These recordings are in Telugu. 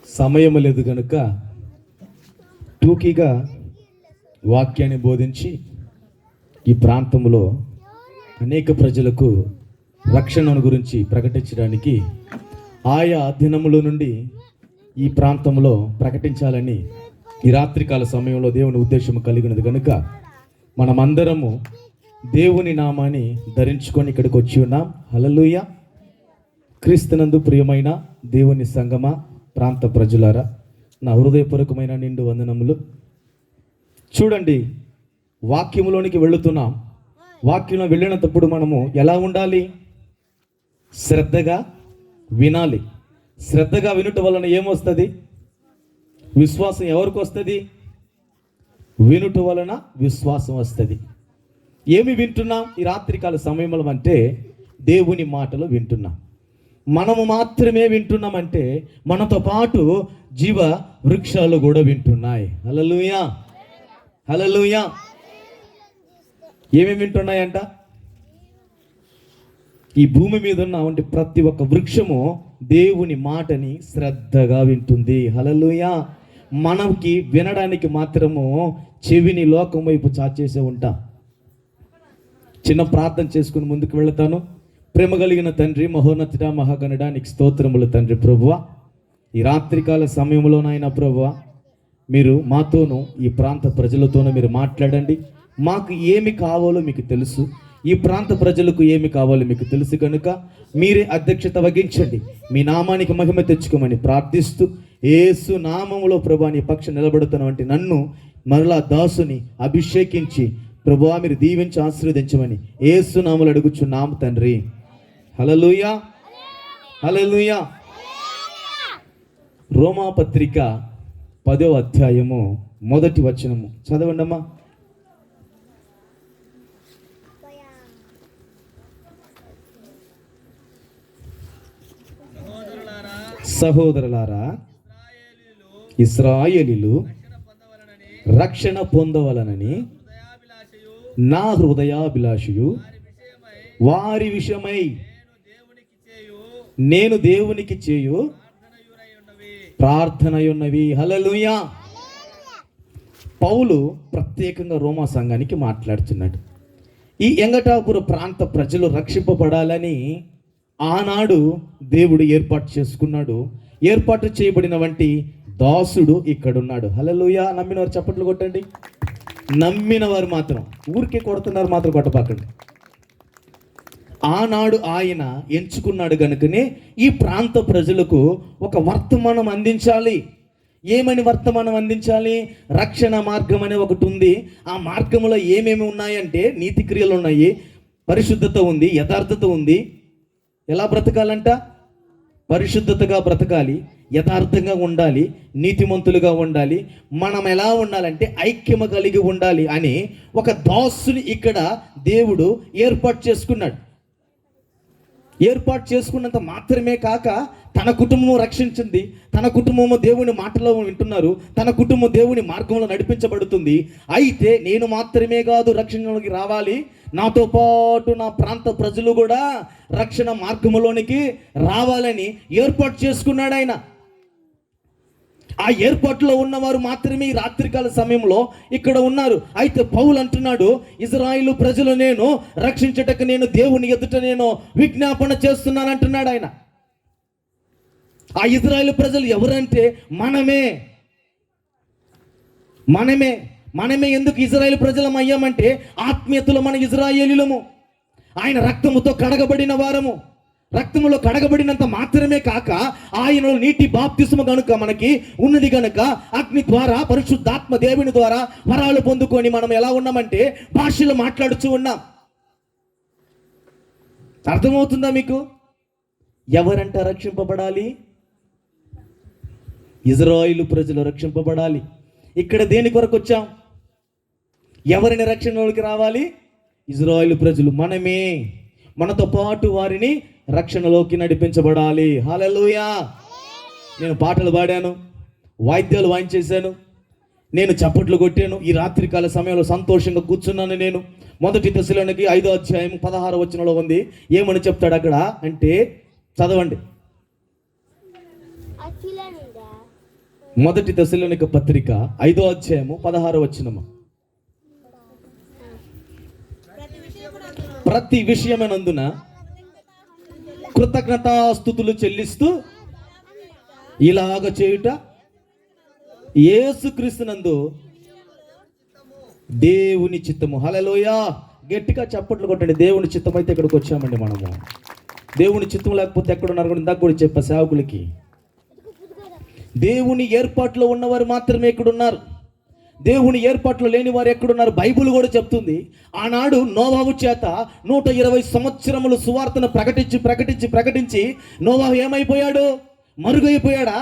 సమయం లేదు కనుక టూకీగా వాక్యాన్ని బోధించి ఈ ప్రాంతంలో అనేక ప్రజలకు రక్షణను గురించి ప్రకటించడానికి ఆయా దినముల నుండి ఈ ప్రాంతంలో ప్రకటించాలని ఈ రాత్రికాల సమయంలో దేవుని ఉద్దేశం కలిగినది కనుక మనమందరము దేవుని నామాన్ని ధరించుకొని ఇక్కడికి వచ్చి ఉన్నాం. హల్లెలూయా. క్రీస్తునందు ప్రియమైన దేవుని సంగమ ప్రాంత ప్రజలారా, నా హృదయపూర్వకమైన నిండు వందనములు. చూడండి, వాక్యములోనికి వెళుతున్నాం. వాక్యంలో వెళ్ళినప్పుడు మనము ఎలా ఉండాలి? శ్రద్ధగా వినాలి. శ్రద్ధగా వినుట వలన ఏమొస్తుంది? విశ్వాసం ఎవరికి వస్తుంది? వినుట వలన విశ్వాసం వస్తుంది. ఏమి వింటున్నాం ఈ రాత్రికాల సమయంలో అంటే దేవుని మాటలు వింటున్నాం. మనము మాత్రమే వింటున్నామంటే మనతో పాటు జీవ వృక్షాలు కూడా వింటున్నాయి. హల్లెలూయా, హల్లెలూయా. ఏమేమి వింటున్నాయంట? ఈ భూమి మీద ఉన్న ప్రతి ఒక్క వృక్షము దేవుని మాటని శ్రద్ధగా వింటుంది. హల్లెలూయా. మనకి వినడానికి మాత్రము చెవిని లోకం వైపు చాచేసే ఉంటాం. చిన్న ప్రార్థన చేసుకుని ముందుకు వెళతాను. ప్రేమ కలిగిన తండ్రి, మహోన్నతుడా, మహాగణుడా, నీకు స్తోత్రములు తండ్రి. ప్రభువా, ఈ రాత్రికాల సమయంలో నాయన ప్రభువా, మీరు మాతోనూ ఈ ప్రాంత ప్రజలతోనూ మీరు మాట్లాడండి. మాకు ఏమి కావాలో మీకు తెలుసు, ఈ ప్రాంత ప్రజలకు ఏమి కావాలో మీకు తెలుసు కనుక మీరే అధ్యక్షత వహించండి. మీ నామానికి మహిమ తెచ్చుకోమని ప్రార్థిస్తూ యేసు నామములో ప్రభువా నీ పక్ష నిలబడుతున్నటువంటి నన్ను మరలా దాసుని అభిషేకించి ప్రభువా మీరు దీవించి ఆశీర్వదించమని యేసు నామములో అడుగుచున్నాము తండ్రి. హల్లెలూయా, హల్లెలూయా. రోమాపత్రిక 10వ అధ్యాయము 1వ వచనము చదవండి అమ్మా. సహోదరులారా, ఇశ్రాయేలీలు రక్షణ పొందవలనని నా హృదయాభిలాషయు వారి విషయమై నేను దేవునికి చేయు ప్రార్థనయున్నవి. హల్లెలూయా. పౌలు ప్రత్యేకంగా రోమా సంఘానికి మాట్లాడుతున్నాడు. ఈ ఎంగటాపుర ప్రాంత ప్రజలు రక్షింపబడాలని ఆనాడు దేవుడు ఏర్పాటు చేసుకున్నాడు. ఏర్పాటు చేయబడిన వంటి దాసుడు ఇక్కడున్నాడు. హల్లెలూయా. నమ్మిన వారు చప్పట్లు కొట్టండి. నమ్మిన వారు మాత్రం ఊరికే కొడుతున్నారు మాత్రం కొట్టపాకండి. ఆనాడు ఆయన ఎంచుకున్నాడు కనుకనే ఈ ప్రాంత ప్రజలకు ఒక వర్తమానం అందించాలి. ఏమని వర్తమానం అందించాలి? రక్షణ మార్గం అనే ఒకటి ఉంది. ఆ మార్గంలో ఏమేమి ఉన్నాయంటే నీతి క్రియలు ఉన్నాయి, పరిశుద్ధత ఉంది, యథార్థత ఉంది. ఎలా బ్రతకాలంట? పరిశుద్ధతగా బ్రతకాలి, యథార్థంగా ఉండాలి, నీతిమంతులుగా ఉండాలి. మనం ఎలా ఉండాలంటే ఐక్యమ కలిగి ఉండాలి అని ఒక దాసుని ఇక్కడ దేవుడు ఏర్పాటు చేసుకున్నాడు. ఏర్పాటు చేసుకున్నంత మాత్రమే కాక తన కుటుంబం రక్షించింది, తన కుటుంబము దేవుని మాటలో వింటున్నారు, తన కుటుంబం దేవుని మార్గంలో నడిపించబడుతుంది. అయితే నేను మాత్రమే కాదు రక్షణలోకి రావాలి, నాతో పాటు నా ప్రాంత ప్రజలు కూడా రక్షణ మార్గంలోనికి రావాలని ఏర్పాటు చేసుకున్నాడు ఆయన. ఆ ఏర్పాటులో ఉన్నవారు మాత్రమే ఈ రాత్రికాల సమయంలో ఇక్కడ ఉన్నారు. అయితే పౌలు అంటున్నాడు, ఇజ్రాయేలు ప్రజలు నేను రక్షించటకు నేను దేవుని ఎదుట నేను విజ్ఞాపన చేస్తున్నాను అంటున్నాడు ఆయన. ఆ ఇజ్రాయేలు ప్రజలు ఎవరంటే మనమే. ఎందుకు ఇజ్రాయేలు ప్రజలం అయ్యామంటే ఆత్మీయతలో మన ఇజ్రాయేలీలము. ఆయన రక్తముతో కడగబడిన వారము. రక్తములో కడగబడినంత మాత్రమే కాక ఆయనలో నీటి బాప్తిస్మ కనుక మనకి ఉన్నది కనుక అగ్ని ద్వారా పరిశుద్ధాత్మ దేవుని ద్వారా వరాలు పొందుకొని మనం ఎలా ఉన్నామంటే భాషలు మాట్లాడుతూ ఉన్నాం. అర్థమవుతుందా మీకు? ఎవరంట రక్షింపబడాలి? ఇజ్రాయేలు ప్రజలు రక్షింపబడాలి. ఇక్కడ దేని కొరకు వచ్చాం? ఎవరిని రక్షణలోకి రావాలి? ఇజ్రాయేలు ప్రజలు మనమే. మనతో పాటు వారిని రక్షణలోకి నడిపించబడాలి. హల్లెలూయా. నేను పాటలు పాడాను, వాయిద్యాలు వాయించేశాను, నేను చప్పట్లు కొట్టాను. ఈ రాత్రికాల సమయంలో సంతోషంగా కూర్చున్నాను. నేను 1 తెస్సలోనికీ 5వ అధ్యాయం 16వ వచనంలో ఉంది. ఏమని చెప్తాడు అక్కడ అంటే చదవండి. మొదటి తెస్సలోనిక పత్రిక 5వ అధ్యాయము 16వ వచనము. ప్రతి విషయమైనందున కృతజ్ఞతాస్తుతులు చెల్లిస్తూ ఇలాగ చేయుట యేసుక్రీస్తునందు దేవుని చిత్తము. హల్లెలూయా. గట్టిగా చప్పట్లు కొట్టండి. దేవుని చిత్తం అయితే ఇక్కడికి వచ్చామండి మనము. దేవుని చిత్తం లేకపోతే ఎక్కడున్నారు కూడా ఇందాక కూడా చెప్పా సేవకులకి. దేవుని ఏర్పాట్లో ఉన్నవారు మాత్రమే ఇక్కడున్నారు. దేవుని ఏర్పాట్లో లేని వారు ఎక్కడున్నారు? బైబిల్ కూడా చెప్తుంది. ఆనాడు నోవాహు చేత 120 సంవత్సరములు సువార్తను ప్రకటించి నోవాహు ఏమైపోయాడు? మరుగైపోయాడా?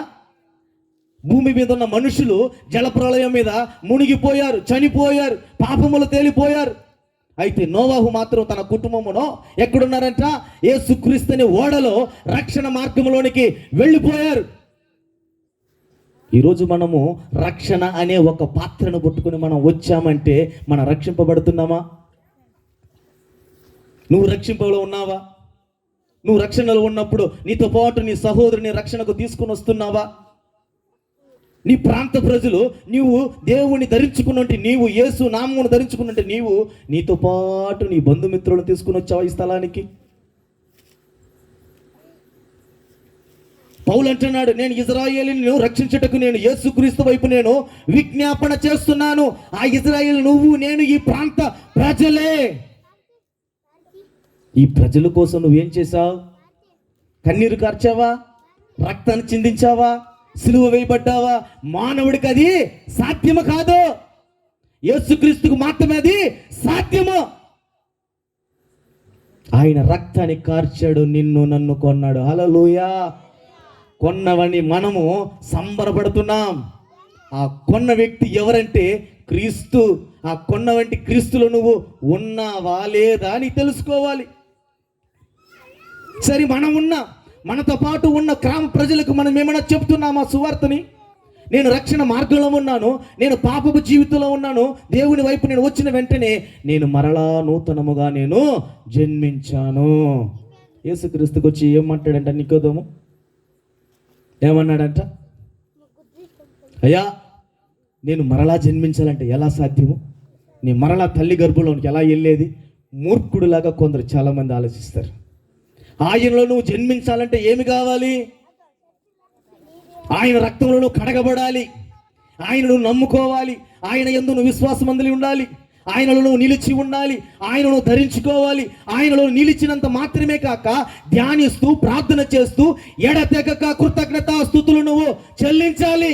భూమి మీద ఉన్న మనుషులు జలప్రళయం మీద మునిగిపోయారు, చనిపోయారు, పాపములు తేలిపోయారు. అయితే నోవాహు మాత్రం తన కుటుంబమును ఎక్కడున్నారంట? యేసుక్రీస్తుని ఓడలో రక్షణ మార్గంలోనికి వెళ్ళిపోయారు. ఈరోజు మనము రక్షణ అనే ఒక పాత్రను పట్టుకుని మనం వచ్చామంటే మనం రక్షింపబడుతున్నామా? నువ్వు రక్షింపలో ఉన్నావా? నువ్వు రక్షణలో ఉన్నప్పుడు నీతో పాటు నీ సహోదరుని రక్షణకు తీసుకుని వస్తున్నావా? నీ ప్రాంత ప్రజలు నీవు దేవుని ధరించుకున్నట్టు, నీవు యేసు నామమును ధరించుకున్నట్టు నీవు నీతో పాటు నీ బంధుమిత్రులను తీసుకుని వచ్చావా ఈ స్థలానికి? పౌలు అంటున్నాడు, నేను ఇజ్రాయేలును రక్షించుటకు నేను యేసుక్రీస్తు వైపు నేను విజ్ఞాపన చేస్తున్నాను. ఆ ఇజ్రాయేలు నువ్వు నేను ఈ ప్రాంత ప్రజలే. ఈ ప్రజల కోసం నువ్వేం చేశావు? కన్నీరు కార్చావా? రక్తాన్ని చిందించావా? సిలువ వేయబడ్డావా? మానవుడికి అది సాధ్యము కాదు. యేసుక్రీస్తుకు మాత్రమే అది సాధ్యము. ఆయన రక్తాన్ని కార్చాడు, నిన్ను నన్ను కొన్నాడు. హల్లెలూయా. కొన్నవని మనము సంబరపడుతున్నాం. ఆ కొన్న వ్యక్తి ఎవరంటే క్రీస్తు. ఆ కొన్న వంటి క్రీస్తులో నువ్వు ఉన్నావా లేదా అని తెలుసుకోవాలి. సరే, మనం ఉన్నా, మనతో పాటు ఉన్న గ్రామ ప్రజలకు మనం ఏమైనా చెప్తున్నామా సువార్తని? నేను రక్షణ మార్గంలో ఉన్నాను, నేను పాపపు జీవితంలో ఉన్నాను, దేవుని వైపు నేను వచ్చిన వెంటనే నేను మరలా నూతనముగా నేను జన్మించాను. యేసుక్రీస్తుకు వచ్చి ఏమంటాడంట నికోదేము? ఏమన్నాడంట? అయ్యా, నేను మరలా జన్మించాలంటే ఎలా సాధ్యము? నీ మరలా తల్లి గర్భంలోనికి ఎలా వెళ్ళేది? మూర్ఖుడులాగా కొందరు చాలామంది ఆలోచిస్తారు. ఆయనలో నువ్వు జన్మించాలంటే ఏమి కావాలి? ఆయన రక్తంలో నువ్వు కడగబడాలి, ఆయనను నమ్ముకోవాలి, ఆయన యందు నువ్వు విశ్వాసం అందులో ఉండాలి, ఆయనలో నువ్వు నిలిచి ఉండాలి, ఆయనను ధరించుకోవాలి. ఆయనలో నిలిచినంత మాత్రమే కాక ధ్యానిస్తూ ప్రార్థన చేస్తూ ఎడతెగక కృతజ్ఞతాస్తుతులు నువ్వు చెల్లించాలి.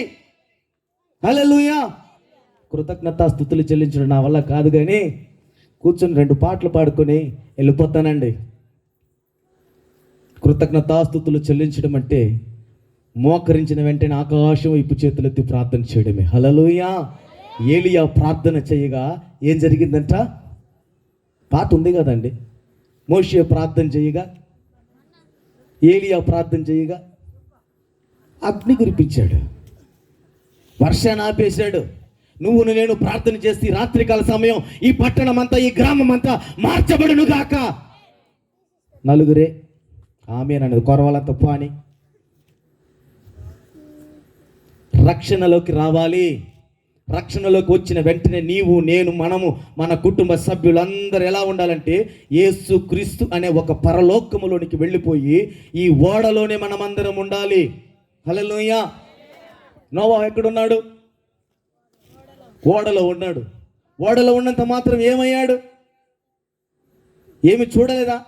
హల్లెలూయా. కృతజ్ఞతాస్తుతులు చెల్లించడం నా వల్ల కాదు, కానీ కూర్చొని 2 పాటలు పాడుకొని వెళ్ళిపోతానండి. కృతజ్ఞతాస్తుతులు చెల్లించడం అంటే మోకరించిన వెంటనే ఆకాశం వైపు చేతులెత్తి ప్రార్థన చేయడమే. హల్లెలూయా. ఏలియా ప్రార్థన చేయగా ఏం జరిగిందంట? పాట ఉంది కదండి. మోషే ప్రార్థన చేయగా, ఏలియా ప్రార్థన చేయగా అగ్ని కురిపించాడు, వర్షాన్ని ఆపేశాడు. నువ్వు నేను ప్రార్థన చేసి రాత్రికాల సమయం ఈ పట్టణం అంతా, ఈ గ్రామం అంతా మార్చబడును గాక. నలుగురే ఆమేనన్నది, కొరవాలంత పాని. రక్షణలోకి రావాలి. రక్షణలోకి వచ్చిన వెంటనే నీవు నేను మనము మన కుటుంబ సభ్యులందరూ ఎలా ఉండాలంటే యేసుక్రీస్తు అనే ఒక పరలోకములోనికి వెళ్ళిపోయి ఈ ఓడలోనే మనమందరం ఉండాలి. హల్లెలూయా. నోవహు ఎక్కడున్నాడు? ఓడలో ఉన్నాడు. ఓడలో ఉన్నంత మాత్రం ఏమయ్యాడు? ఏమి చూడలేదా?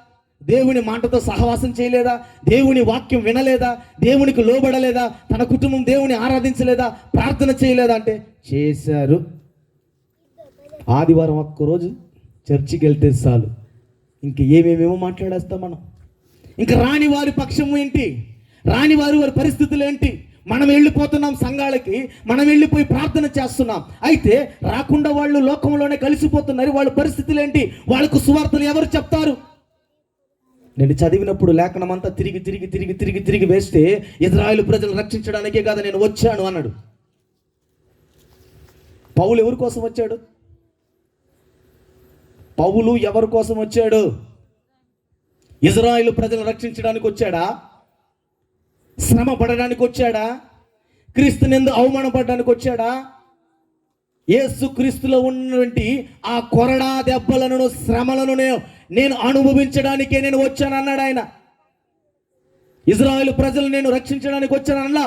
దేవుని మాటతో సహవాసం చేయలేదా? దేవుని వాక్యం వినలేదా? దేవునికి లోబడలేదా? తన కుటుంబం దేవుని ఆరాధించలేదా? ప్రార్థన చేయలేదా? అంటే చేశారు. ఆదివారం ఒక్కరోజు చర్చికి వెళ్తే చాలు, ఇంక ఏమేమేమో మాట్లాడేస్తాం మనం. ఇంకా రాని వారి పక్షం ఏంటి? రాని వారి పరిస్థితులు ఏంటి? మనం వెళ్ళిపోతున్నాం సంఘాలకి, మనం వెళ్ళిపోయి ప్రార్థన చేస్తున్నాం. అయితే రాకుండా వాళ్ళు లోకంలోనే కలిసిపోతున్నారు. వాళ్ళ పరిస్థితులు ఏంటి? వాళ్ళకు సువార్తలు ఎవరు చెప్తారు? నేను చదివినప్పుడు లేఖనం అంతా తిరిగి వేస్తే ఇజ్రాయేలు ప్రజలు రక్షించడానికే కాదు నేను వచ్చాను అన్నాడు. పౌలు ఎవరి కోసం వచ్చాడు? పౌలు ఎవరి కోసం వచ్చాడు? ఇజ్రాయేలు ప్రజలను రక్షించడానికి వచ్చాడా? శ్రమ పడడానికి వచ్చాడా? క్రీస్తునందు అవమానపడడానికి వచ్చాడా? యేసు క్రీస్తులో ఉన్నటువంటి ఆ కొరడా దెబ్బలను, శ్రమలను నేను అనుభవించడానికే నేను వచ్చాను అన్నాడు ఆయన. ఇజ్రాయేలు ప్రజలు నేను రక్షించడానికి వచ్చానన్నా,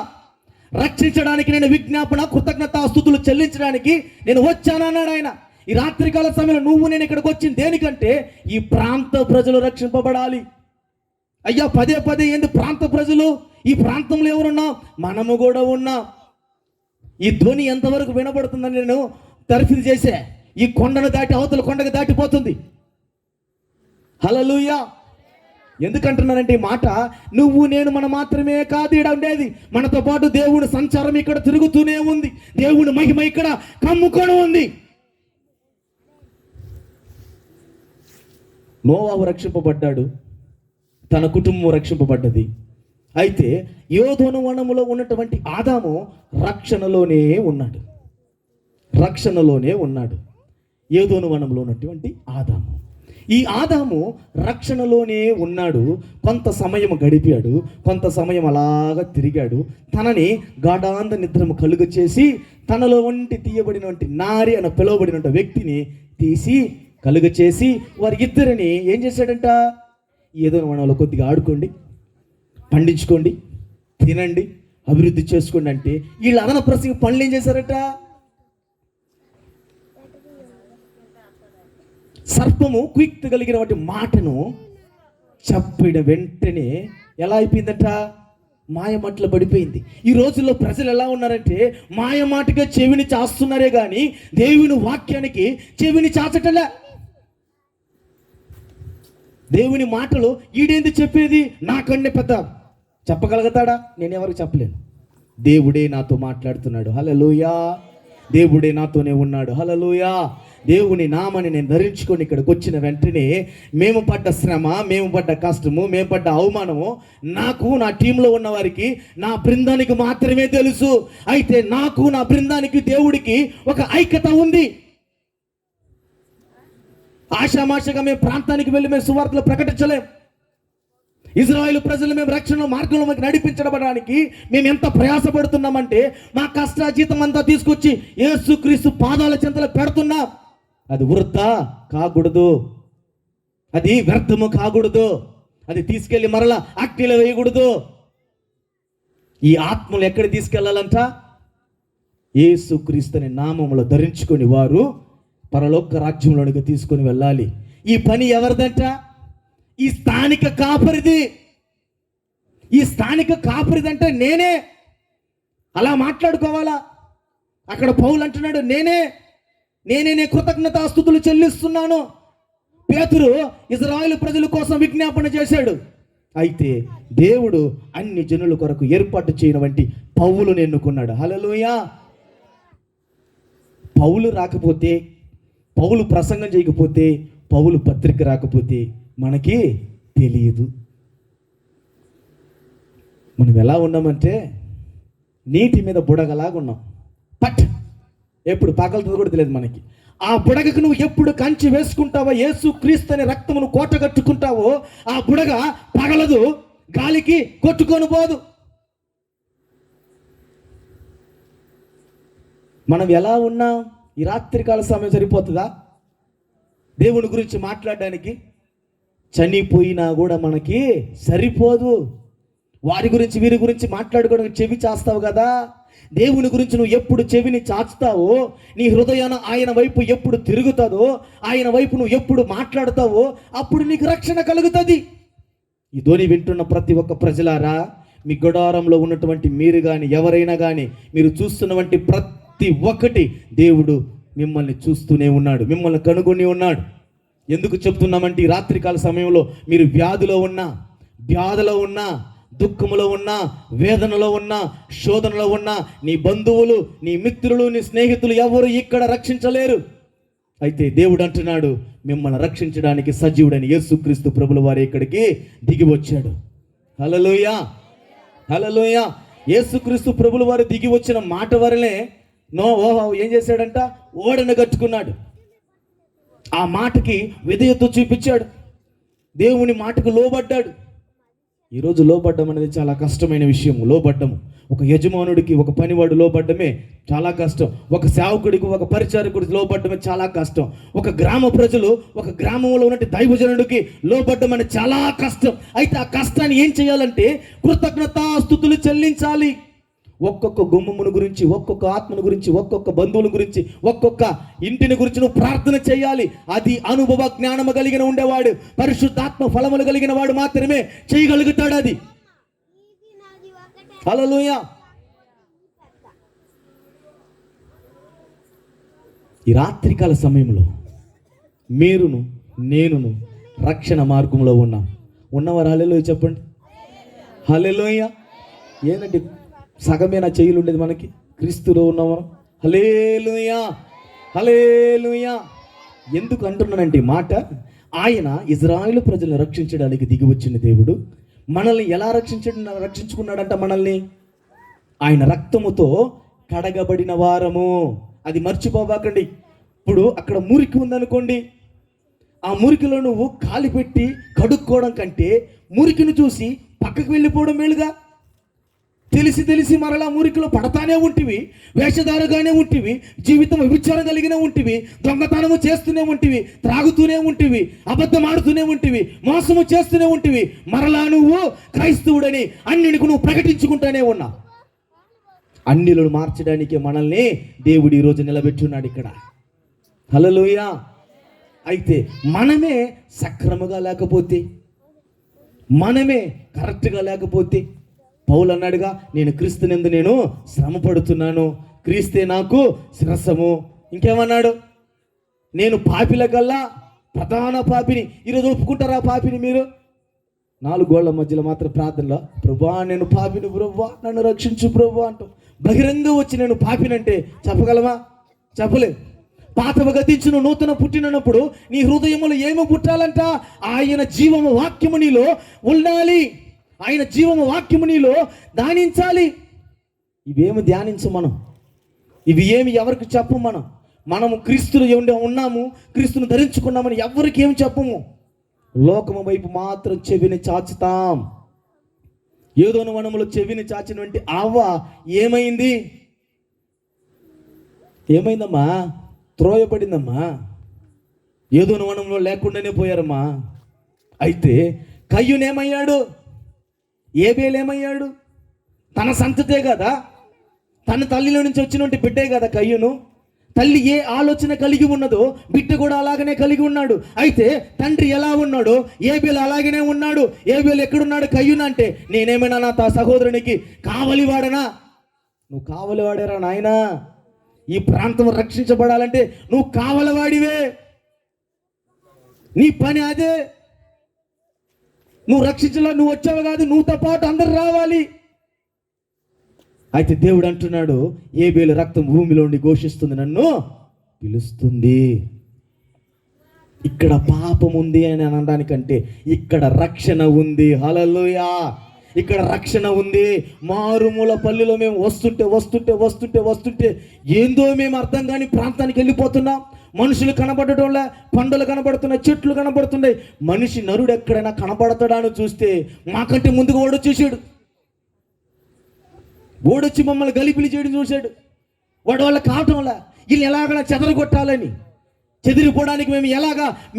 రక్షించడానికి నేను విజ్ఞాపన కృతజ్ఞతాస్తుతులు చెల్లించడానికి నేను వచ్చానన్నాడు ఆయన. ఈ రాత్రికాల సమయంలో నువ్వు నేను ఇక్కడికి వచ్చింది దేనికంటే ఈ ప్రాంత ప్రజలు రక్షింపబడాలి. అయ్యా పదే పదే ఏంది ప్రాంత ప్రజలు? ఈ ప్రాంతంలో ఎవరున్నాం? మనము కూడా ఉన్నాం. ఈ ధ్వని ఎంతవరకు వినబడుతుందని నేను తర్ఫీదు చేసే, ఈ కొండను దాటి అవతల కొండకు దాటిపోతుంది. హల్లెలూయా. ఎందుకంటున్నానంటే ఈ మాట, నువ్వు నేను మన మాత్రమే కాదు ఇక్కడ ఉండేది, మనతో పాటు దేవుని సంచారం ఇక్కడ తిరుగుతూనే ఉంది. దేవుని మహిమ ఇక్కడ కమ్ముకొని ఉంది. నోవాహు రక్షింపబడ్డాడు, తన కుటుంబం రక్షింపబడ్డది. అయితే యోదోను వనములో ఉన్నటువంటి ఆదాము రక్షణలోనే ఉన్నాడు. యోదోను వనంలో ఉన్నటువంటి ఆదాము, ఈ ఆదాము రక్షణలోనే ఉన్నాడు. కొంత సమయం గడిపాడు, కొంత సమయం అలాగా తిరిగాడు. తనని గాఢాంధ నిద్రము కలుగ చేసి తనలో వంటి తీయబడినటువంటి నారి అని పిలువబడిన వ్యక్తిని తీసి కలుగ చేసి వారిద్దరిని ఏం చేశాడంట? ఏదో వనంలో కొద్దిగా ఆడుకోండి, పండించుకోండి, తినండి, అభివృద్ధి చేసుకోండి అంటే వీళ్ళు అదనప్రసంగ పనులు ఏం చేశారట? సర్పము కుయుక్తి కలిగిన వాటి మాటను చెప్పిన వెంటనే ఎలా అయిపోయిందట? మాయమాటలు పడిపోయింది. ఈ రోజుల్లో ప్రజలు ఎలా ఉన్నారంటే మాయమాటగా చెవిని చాస్తున్నారే కానీ దేవుని వాక్యానికి చెవిని చాచటలే. దేవుని మాటలు ఈడేంది చెప్పేది? నాకన్నే పెద్ద చెప్పగలుగుతాడా? నేను ఎవరికి చెప్పలేను. దేవుడే నాతో మాట్లాడుతున్నాడు. హల్లెలూయా. దేవుడే నాతోనే ఉన్నాడు. హల్లెలూయా. దేవుని నామని నేను ధరించుకొని ఇక్కడికి వచ్చిన వెంటనే మేము పడ్డ శ్రమ, మేము పడ్డ కష్టము, మేము పడ్డ అవమానము నాకు, నా టీంలో ఉన్న వారికి, నా బృందానికి మాత్రమే తెలుసు. అయితే నాకు, నా బృందానికి, దేవుడికి ఒక ఐక్యత ఉంది. ఆషామాషగా మేము ప్రాంతానికి వెళ్ళి మేము సువార్తలు ప్రకటించలేం. ఇజ్రాయేలు ప్రజలు మేము రక్షణ మార్గంలో మాకు నడిపించబడడానికి మేము ఎంత ప్రయాసపడుతున్నామంటే మా కష్టాజీతం అంతా తీసుకొచ్చి యేసుక్రీస్తు పాదాల చెంతలో పెడుతున్నాం. అది వృధా కాకూడదు, అది వ్యర్థము కాకూడదు, అది తీసుకెళ్ళి మరలా అగ్నిలో వేయకూడదు. ఈ ఆత్మలు ఎక్కడ తీసుకెళ్లాలంట? యేసుక్రీస్తుని నామములో ధరించుకొని వారు పరలోక రాజ్యంలోనికి తీసుకొని వెళ్ళాలి. ఈ పని ఎవరిదంట? ఈ స్థానిక కాపరిది. ఈ స్థానిక కాపరిదంటే నేనే. అలా మాట్లాడుకోవాలా? అక్కడ పౌలు అంటున్నాడు నేనే కృతజ్ఞతాస్తుతులు చెల్లిస్తున్నాను. పేతురు ఇజ్రాయేలు ప్రజల కోసం విజ్ఞాపన చేశాడు. అయితే దేవుడు అన్ని జనుల కొరకు ఏర్పాటు చేయని వంటి పౌలును ఎన్నుకున్నాడు. హల్లెలూయా. పౌలు రాకపోతే, పౌలు ప్రసంగం చేయకపోతే, పౌలు పత్రిక రాకపోతే మనకి తెలియదు. మనం ఎలా ఉన్నామంటే నీటి మీద బుడగలాగా ఉన్నాం. పట్ ఎప్పుడు పగలుతుందో కూడా తెలియదు మనకి. ఆ బుడగకు నువ్వు ఎప్పుడు కంచి వేసుకుంటావో, యేసు క్రీస్తు అనే రక్తమును కోట కట్టుకుంటావో ఆ బుడగ పగలదు, గాలికి కొట్టుకొని పోదు. మనం ఎలా ఉన్నాం? ఈ రాత్రికాల సమయం సరిపోతుందా దేవుని గురించి మాట్లాడడానికి? చనిపోయినా కూడా మనకి సరిపోదు. వారి గురించి వీరి గురించి మాట్లాడుకోవడానికి చెవి చాస్తావు కదా. దేవుని గురించి నువ్వు ఎప్పుడు చెవిని చాచుతావో, నీ హృదయాన ఆయన వైపు ఎప్పుడు తిరుగుతుందో, ఆయన వైపు నువ్వు ఎప్పుడు మాట్లాడతావో అప్పుడు నీకు రక్షణ కలుగుతుంది. ఈ ధ్వని వింటున్న ప్రతి ఒక్క ప్రజలారా, మీ గుడారంలో ఉన్నటువంటి మీరు కానీ ఎవరైనా కానీ మీరు చూస్తున్నటువంటి ప్రతి ఒక్కటి దేవుడు మిమ్మల్ని చూస్తూనే ఉన్నాడు, మిమ్మల్ని కనుగొని ఉన్నాడు. ఎందుకు చెప్తున్నామంటే ఈ రాత్రికాల సమయంలో మీరు వ్యాధిలో ఉన్నా, వ్యాధులో ఉన్నా, దుఃఖములో ఉన్నా, వేదనలో ఉన్నా, శోధనలో ఉన్నా, నీ బంధువులు, నీ మిత్రులు, నీ స్నేహితులు ఎవరు ఇక్కడ రక్షించలేరు. అయితే దేవుడు అంటున్నాడు, మిమ్మల్ని రక్షించడానికి సజీవుడని యేసుక్రీస్తు ప్రభుల వారు ఇక్కడికి దిగి వచ్చాడు. హల్లెలూయా. హల్లెలూయా. యేసుక్రీస్తు ప్రభుల వారు దిగి వచ్చిన మాట వరలే నోవహు ఏం చేశాడంట? ఓడను కట్టుకున్నాడు. ఆ మాటకి విధేయత చూపించాడు, దేవుని మాటకు లోబడ్డాడు. ఈరోజు లోబడ్డం అనేది చాలా కష్టమైన విషయం. లోబడ్డము ఒక యజమానుడికి, ఒక పనివాడు లోబడ్డమే చాలా కష్టం. ఒక సేవకుడికి, ఒక పరిచారకుడికి లోబడ్డమే చాలా కష్టం. ఒక గ్రామ ప్రజలు, ఒక గ్రామంలో ఉన్న దైవజనుడికి లోబడ్డం అనేది చాలా కష్టం. అయితే ఆ కష్టాన్ని ఏం చేయాలంటే కృతజ్ఞతాస్తుతులు చెల్లించాలి. ఒక్కొక్క గుమ్మమును గురించి, ఒక్కొక్క ఆత్మను గురించి, ఒక్కొక్క బంధువుల గురించి, ఒక్కొక్క ఇంటిని గురించి నువ్వు ప్రార్థన చేయాలి. అది అనుభవ జ్ఞానము కలిగిన ఉండేవాడు, పరిశుద్ధాత్మ ఫలములు కలిగిన వాడు మాత్రమే చేయగలుగుతాడు. అది హల్లెలూయా. ఈ రాత్రికాల సమయంలో మీరును నేనును రక్షణ మార్గంలో ఉన్నవారు హల్లెలూయా చెప్పండి. హల్లెలూయా. ఏంటంటే సగమేనా చేయులు ఉండేది మనకి? క్రీస్తులో ఉన్నవారు హల్లెలూయా, హల్లెలూయా. ఎందుకు అంటున్నానంటే మాట, ఆయన ఇజ్రాయేలు ప్రజలను రక్షించడానికి దిగి వచ్చిన దేవుడు మనల్ని ఎలా రక్షించుకున్నాడంట? మనల్ని ఆయన రక్తముతో కడగబడిన వారము. అది మర్చిపోబాకండి. ఇప్పుడు అక్కడ మురికి ఉందనుకోండి, ఆ మురికిలో నువ్వు కాలి పెట్టి కడుక్కోవడం కంటే మురికిని చూసి పక్కకు వెళ్ళిపోవడం మేలుగా. తెలిసి మరలా మురికిలో పడతానే ఉంటివి, వేషధారుగానే ఉంటివి, జీవితం విచారం కలిగిన ఉంటివి, దొంగతనము చేస్తూనే ఉంటివి, త్రాగుతూనే ఉంటివి, అబద్ధం ఆడుతూనే ఉంటివి, మోసము చేస్తూనే ఉంటివి. మరలా నువ్వు క్రైస్తవుడని అన్నిటికి నువ్వు ప్రకటించుకుంటూనే ఉన్నావు. అన్నిలను మార్చడానికి మనల్ని దేవుడు ఈరోజు నిలబెట్టున్నాడు ఇక్కడ. హల్లెలూయా. అయితే మనమే సక్రమంగా లేకపోతే, మనమే కరెక్ట్గా లేకపోతే, పౌలు అన్నాడుగా, నేను క్రీస్తునందు నేను శ్రమ పడుతున్నాను, క్రీస్తే నాకు శిరస్సము. ఇంకేమన్నాడు? నేను పాపిల కల్లా ప్రధాన పాపిని. ఈరోజు ఒప్పుకుంటారా పాపిని మీరు? 4 గోళ్ల మధ్యలో మాత్రం ప్రార్థనలో, ప్రభువా నేను పాపిని ప్రభువా, నన్ను రక్షించు ప్రభువా అంటూ బహిరంగంగా వచ్చి నేను పాపినంటే చెప్పగలమా? చెప్పలేదు. పాతవ గతించును నూతన పుట్టినప్పుడు నీ హృదయములో ఏమో పుట్టాలంట? ఆయన జీవము వాక్యము నీలో ఉండాలి. ఆయన జీవము వాక్యము నీలో ధ్యానించాలి. ఇవేమి ధ్యానించు మనం, ఇవి ఏమి ఎవరికి చెప్పము. మనము క్రీస్తులు ఉన్నాము, క్రీస్తును ధరించుకున్నామని ఎవరికి ఏమి చెప్పము. లోకము వైపు మాత్రం చెవిని చాచుతాం. ఏదోను వనములో చెవిని చాచినటువంటి అవ్వ ఏమైందమ్మా? త్రోయబడిందమ్మా. ఏదోను వనంలో లేకుండానే పోయారమ్మా. అయితే కయ్యూనేమయ్యాడు? ఏబేలేమయ్యాడు? తన సంతతే కదా, తన తల్లిలో నుంచి వచ్చినటువంటి బిడ్డే కదా కయ్యూను. తల్లి ఏ ఆలోచన కలిగి ఉన్నదో బిడ్డ కూడా అలాగనే కలిగి ఉన్నాడు. అయితే తండ్రి ఎలా ఉన్నాడో ఏబేలు అలాగనే ఉన్నాడు. ఏబేలు ఎక్కడున్నాడు? కయ్యూను అంటే నేనేమైనా నా సహోదరునికి కావలివాడనా? నువ్వు కావలివాడేరా నాయనా. ఈ ప్రాంతం రక్షించబడాలంటే నువ్వు కావలవాడివే. నీ పని అదే. నువ్వు రక్షించలా, నువ్వు వచ్చావు కాదు, నువ్వుతో పాటు అందరు రావాలి. అయితే దేవుడు అంటున్నాడు, ఏబేలు రక్తం భూమిలో ఉండి ఘోషిస్తుంది, నన్ను పిలుస్తుంది. ఇక్కడ పాపం ఉంది అని అనడానికంటే ఇక్కడ రక్షణ ఉంది. హల్లెలూయా. ఇక్కడ రక్షణ ఉంది. మారుమూల పల్లెలో మేము వస్తుంటే ఏందో మేము అర్థం కాని ప్రాంతానికి వెళ్ళిపోతున్నాం. మనుషులు కనబడటంలా, పండులు కనబడుతున్నాయి, చెట్లు కనబడుతున్నాయి. మనిషి నరుడు ఎక్కడైనా కనబడతాడా అని చూస్తే మాకంటే ముందుగా ఓడొచ్చేసాడు. ఓడొచ్చి మమ్మల్ని గలిపిలి చేయడం చూశాడు. వాడు వాళ్ళ కావటంలా వీళ్ళు ఎలాగైనా చెదరగొట్టాలని, చెదిరిపోవడానికి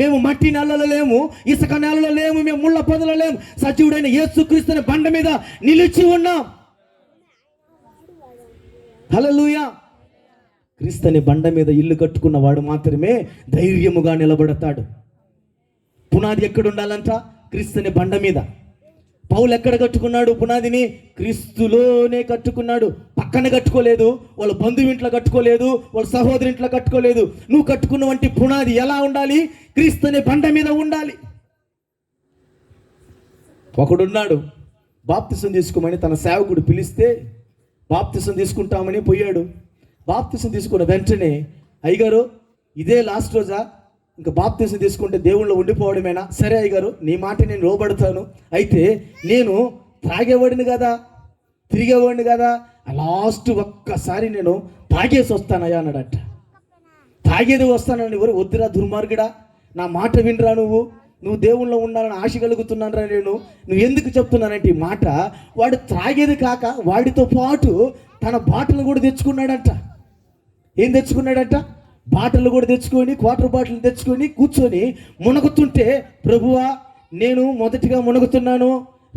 మేము మట్టి నెలలో లేము, ఇసుక నెలలో లేము, మేము ముళ్ళ పొదలో లేము, సజీవుడైన యేసుక్రీస్తుని బండ మీద నిలిచి ఉన్నాం. హల్లెలూయా. క్రీస్తుని బండ మీద ఇల్లు కట్టుకున్న వాడు మాత్రమే ధైర్యముగా నిలబడతాడు. పునాది ఎక్కడ ఉండాలంట? క్రీస్తుని బండ మీద. పౌలు ఎక్కడ కట్టుకున్నాడు పునాదిని? క్రీస్తులోనే కట్టుకున్నాడు. పక్కన కట్టుకోలేదు, వాళ్ళ బంధువు ఇంట్లో కట్టుకోలేదు, వాళ్ళ సహోదరి ఇంట్లో కట్టుకోలేదు. నువ్వు కట్టుకున్న వంటి పునాది ఎలా ఉండాలి? క్రీస్తుని బండ మీద ఉండాలి. ఒకడున్నాడు, బాప్తిసం తీసుకోమని తన సేవకుడు పిలిస్తే బాప్తిసం తీసుకుంటామని పోయాడు. బాప్తిసం తీసుకున్న వెంటనే, అయ్యగారు ఇదే లాస్ట్ రోజా, ఇంకా బాప్తిసం తీసుకుంటే దేవుళ్ళు ఉండిపోవడమేనా? సరే అయ్యగారు, నీ మాట నేను లోబడతాను. అయితే నేను త్రాగేవాడిని కదా, తిరిగేవాడిని కదా, లాస్ట్ ఒక్కసారి నేను తాగేసి వస్తానయ్యా అన్నాడట. తాగేది వస్తానని ఎవరు? వద్దురా దుర్మార్గుడా, నా మాట వినరా నువ్వు, నువ్వు దేవుళ్ళో ఉండాలని ఆశ కలుగుతున్నానరా నేను, నువ్వు ఎందుకు చెప్తున్నానంటే ఈ మాట, వాడు త్రాగేది కాక వాడితో పాటు తన బాటలు కూడా తెచ్చుకున్నాడంట. ఏం తెచ్చుకున్నాడంట? బాటలు కూడా తెచ్చుకొని, క్వార్టర్ బాటిల్ తెచ్చుకొని కూర్చొని మునగుతుంటే, ప్రభువా నేను మొదటిగా మునుగుతున్నాను,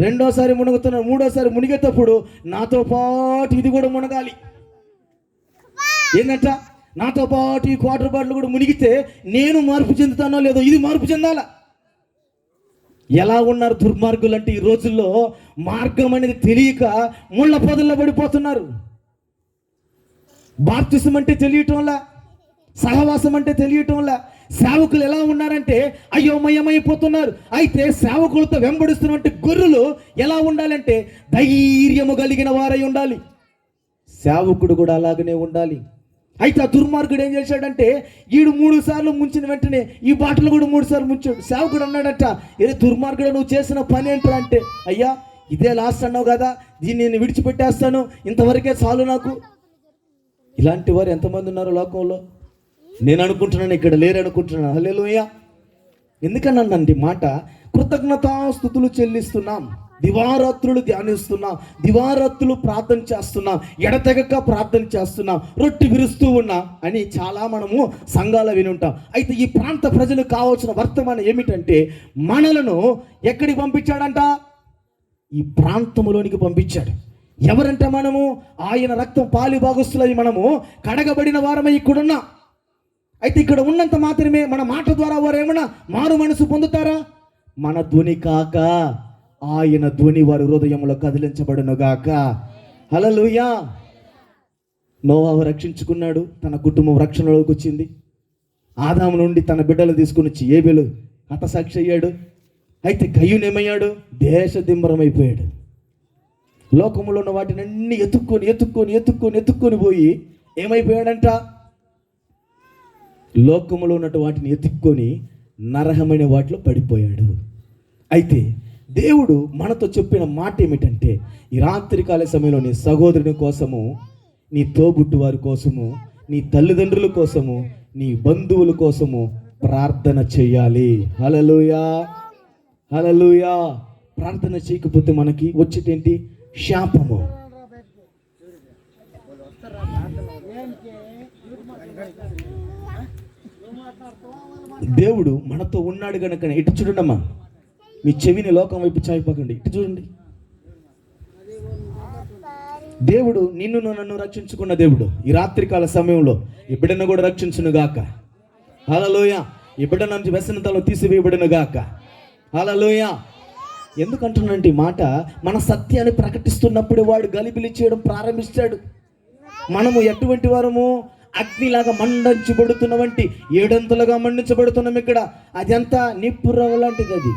రెండోసారి మునుగుతున్నాను, మూడోసారి మునిగేటప్పుడు నాతో పాటు ఇది కూడా మునగాలి. ఏంటంట? నాతో పాటు ఈ క్వార్టర్ బాటిల్ కూడా మునిగితే నేను మార్పు చెందుతానో లేదో, ఇది మార్పు చెందాలా. ఎలా ఉన్నారు దుర్మార్గులు అంటే, ఈ రోజుల్లో మార్గం అనేది తెలియక ముళ్ళ పొదల్లో పడిపోతున్నారు. బాప్తిసం అంటే తెలియటంలా, సహవాసం అంటే తెలియటంలా. సేవకులు ఎలా ఉన్నారంటే అయోమయమైపోతున్నారు. అయితే సేవకులతో వెంబడిస్తున్నటువంటి గొర్రెలు ఎలా ఉండాలంటే ధైర్యము కలిగిన వారై ఉండాలి. సేవకుడు కూడా అలాగనే ఉండాలి. అయితే ఆ దుర్మార్గుడు ఏం చేశాడంటే, ఈడు 3 సార్లు ముంచిన వెంటనే ఈ బాటలు కూడా 3 సార్లు ముంచాడు. సేవకుడు అన్నాడట, ఏ దుర్మార్గుడు నువ్వు చేసిన పని ఏంటంటే అంటే, అయ్యా ఇదే లాస్ట్ అన్నావు కదా, దీన్ని నేను విడిచిపెట్టేస్తాను, ఇంతవరకే చాలు నాకు. ఇలాంటి వారు ఎంతమంది ఉన్నారు లోకంలో? నేను అనుకుంటున్నాను ఇక్కడ లేరు అనుకుంటున్నాను. హల్లెలూయా. ఎందుకన్నానండి మాట, కృతజ్ఞతాస్తుతులు చెల్లిస్తున్నాం, దివారాత్రులు ధ్యానిస్తున్నాం, దివారాత్రులు ప్రార్థన చేస్తున్నాం, ఎడతెగక ప్రార్థన చేస్తున్నాం, రొట్టె విరుస్తూ ఉన్నాం అని చాలా మనము సంఘాలు విని ఉంటాం. అయితే ఈ ప్రాంత ప్రజలకు కావాల్సిన వర్తమానం ఏమిటంటే, మనలను ఎక్కడికి పంపించాడంట? ఈ ప్రాంతంలోనికి పంపించాడు. ఎవరంటే మనము ఆయన రక్తం పాలి భాగస్తులై మనము కడగబడిన వారమై ఇక్కడున్నాం. అయితే ఇక్కడ ఉన్నంత మాత్రమే మన మాట ద్వారా వారు ఏమన్నా మారు మనసు పొందుతారా? మన ధ్వని కాక ఆయన ధ్వని వారి హృదయంలో కదిలించబడును గాక. హల్లెలూయా. నోవాహు రక్షించుకున్నాడు, తన కుటుంబం రక్షణలోకి వచ్చింది. ఆదాము నుండి తన బిడ్డలు తీసుకుని వచ్చి ఏబేలు హతసాక్షి అయ్యాడు. అయితే కయ్యూను ఏమయ్యాడు? దేశ దింబరమైపోయాడు. లోకంలో ఉన్న వాటిని అన్ని ఎత్తుక్కొని పోయి ఏమైపోయాడంట? లోకములో ఉన్నట్టు వాటిని ఎత్తుక్కొని నరహమైన వాటిలో పడిపోయాడు. అయితే దేవుడు మనతో చెప్పిన మాట ఏమిటంటే, ఈ రాత్రికాల సమయంలో నీ సహోదరుని కోసము, నీ తోబుట్టు వారి కోసము, నీ తల్లిదండ్రుల కోసము, నీ బంధువుల కోసము ప్రార్థన చేయాలి. హల్లెలూయా, హల్లెలూయా. ప్రార్థన చేయకపోతే మనకి వచ్చేటేంటి? శాపము. దేవుడు మనతో ఉన్నాడు కనుక, ఇటు చూడండమ్మా, మీ చెవిని లోకం వైపు చాయిపోకండి, ఇటు చూడండి. దేవుడు నిన్ను నన్ను రక్షించుకున్న దేవుడు ఈ రాత్రికాల సమయంలో ఈ బిడ్డను కూడా రక్షించును గాక. హల్లెలూయా. ఈ బిడ్డ నుంచి వ్యసనతలో తీసివేయబడును గాక. హల్లెలూయా. ఎందుకంటున్నానంటే ఈ మాట, మన సత్యాన్ని ప్రకటిస్తున్నప్పుడు వాడు గలిబిలి చేయడం ప్రారంభిస్తాడు. మనము ఎటువంటి వారము? అగ్నిలాగా మండించబడుతున్న వంటి 7 మండించబడుతున్నాం ఇక్కడ. అదంతా నిప్పు రవ్వ లాంటిది. అది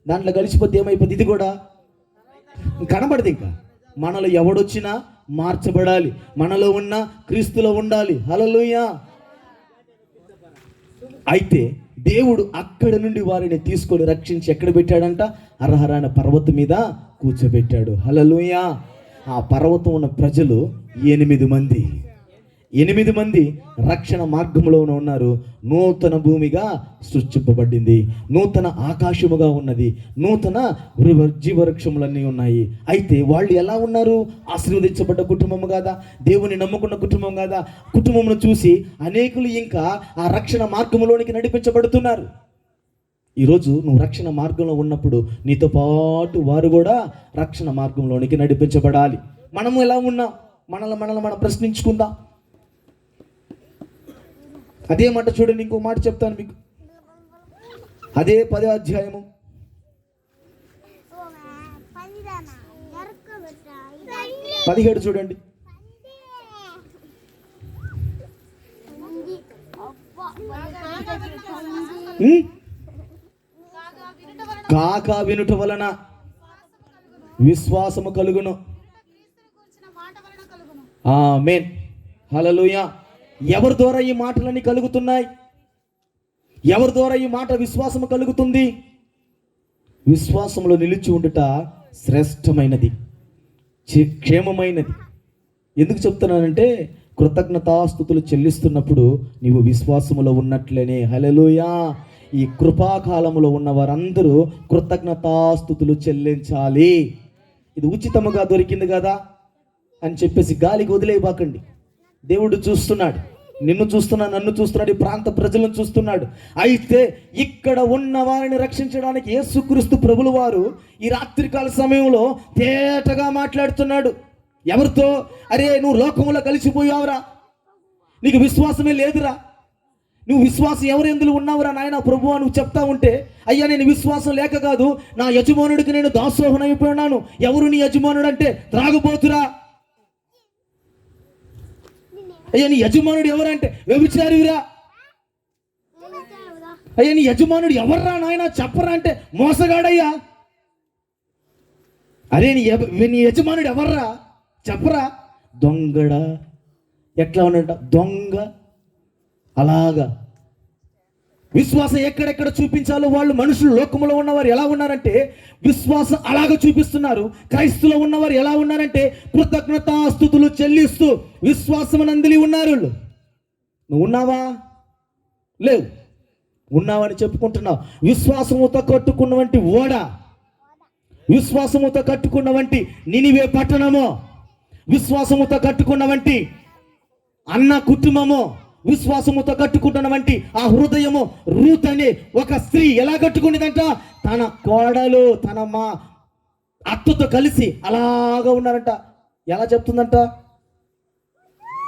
దాంట్లో కలిసిపోతే ఏమైపోతుంది? ఇది కూడా కనబడదు. ఇంకా మనలో ఎవడొచ్చినా మార్చబడాలి, మనలో ఉన్న క్రీస్తులో ఉండాలి. హల్లెలూయా. అయితే దేవుడు అక్కడ నుండి వారిని తీసుకొని రక్షించి ఎక్కడ పెట్టాడంట? అర్హరాన పర్వతం మీద కూర్చోబెట్టాడు. హల్లెలూయా. ఆ పర్వతం ఉన్న ప్రజలు 8 మంది రక్షణ మార్గంలో ఉన్నారు. నూతన భూమిగా సృష్టింపబడింది, నూతన ఆకాశముగా ఉన్నది, నూతన జీవవృక్షములన్నీ ఉన్నాయి. అయితే వాళ్ళు ఎలా ఉన్నారు? ఆశీర్వదించబడ్డ కుటుంబం కాదా? దేవుని నమ్ముకున్న కుటుంబం కాదా? కుటుంబమును చూసి అనేకులు ఇంకా ఆ రక్షణ మార్గంలోనికి నడిపించబడుతున్నారు. ఈరోజు నువ్వు రక్షణ మార్గంలో ఉన్నప్పుడు నీతో పాటు వారు కూడా రక్షణ మార్గంలోనికి నడిపించబడాలి. మనము ఎలా ఉన్నాం? మనల్ని మనం ప్రశ్నించుకుందాం. అదే మాట చూడండి, ఇంకో మాట చెప్తాను మీకు. అదే 10వ అధ్యాయము 17 చూడండి. కాక వినుట వలన విశ్వాసము కలుగును. ఆమేన్. హల్లెలూయా. ఎవరి ద్వారా ఈ మాటలన్నీ కలుగుతున్నాయి? ఎవరి ద్వారా ఈ మాట విశ్వాసము కలుగుతుంది? విశ్వాసంలో నిలిచి ఉండుట శ్రేష్టమైనది, క్షేమమైనది. ఎందుకు చెప్తున్నానంటే, కృతజ్ఞతాస్తుతులు చెల్లిస్తున్నప్పుడు నీవు విశ్వాసములో ఉన్నట్లేనే. హల్లెలూయా. ఈ కృపాకాలంలో ఉన్న వారందరూ కృతజ్ఞతాస్తుతులు చెల్లించాలి. ఇది ఉచితముగా దొరికింది కదా అని చెప్పేసి గాలికి వదిలేయబాకండి. దేవుడు చూస్తున్నాడు, నిన్ను చూస్తున్నాడు, నన్ను చూస్తున్నాడు, ఈ ప్రాంత ప్రజలను చూస్తున్నాడు. అయితే ఇక్కడ ఉన్న వారిని రక్షించడానికి యేసుక్రీస్తు ప్రభులు వారు ఈ రాత్రికాల సమయంలో తేటగా మాట్లాడుతున్నాడు. ఎవరితో? అరే, నువ్వు లోకములో కలిసిపోయావురా, నీకు విశ్వాసమే లేదురా, నువ్వు విశ్వాసం ఎవరు ఎందులో ఉన్నావురా నాయన ప్రభువా నువ్వు చెప్తా ఉంటే, అయ్యా నేను విశ్వాసం లేక కాదు, నా యజమానుడికి నేను దాసోహం అయిపోయినాను. ఎవరు నీ యజమానుడు అంటే త్రాగుబోతురా. అయ్యా నీ యజమానుడు ఎవరంటే వ్యభిచారివిరా. అయ్యా నీ యజమానుడు ఎవర్రా నాయన చెప్పరా అంటే మోసగాడయ్యా. అరే నీ యజమానుడు ఎవర్రా చెప్పరా. దొంగడా. ఎట్లా ఉన్నట దొంగ. అలాగా విశ్వాసం ఎక్కడెక్కడ చూపించాలో వాళ్ళు మనుషులు లోకంలో ఉన్నవారు ఎలా ఉన్నారంటే విశ్వాసం అలాగ చూపిస్తున్నారు. క్రైస్తులో ఉన్నవారు ఎలా ఉన్నారంటే కృతజ్ఞతాస్తుతులు చెల్లిస్తూ విశ్వాసమనందిలి ఉన్నారు. నువ్వు ఉన్నావా? లేవు. ఉన్నావని చెప్పుకుంటున్నావు. విశ్వాసముతో కట్టుకున్నవంటి ఓడ, విశ్వాసముతో కట్టుకున్నవంటి నినివే పట్టణము, విశ్వాసముతో కట్టుకున్నవంటి అన్న కుటుంబము, విశ్వాసముతో కట్టుకుంటున్నవంటి ఆ హృదయము. రూత్ అనే ఒక స్త్రీ ఎలా కట్టుకునేదంట? తన కోడలు తన మా అత్తతో కలిసి అలాగా ఉన్నారంట. ఎలా చెప్తుందంట?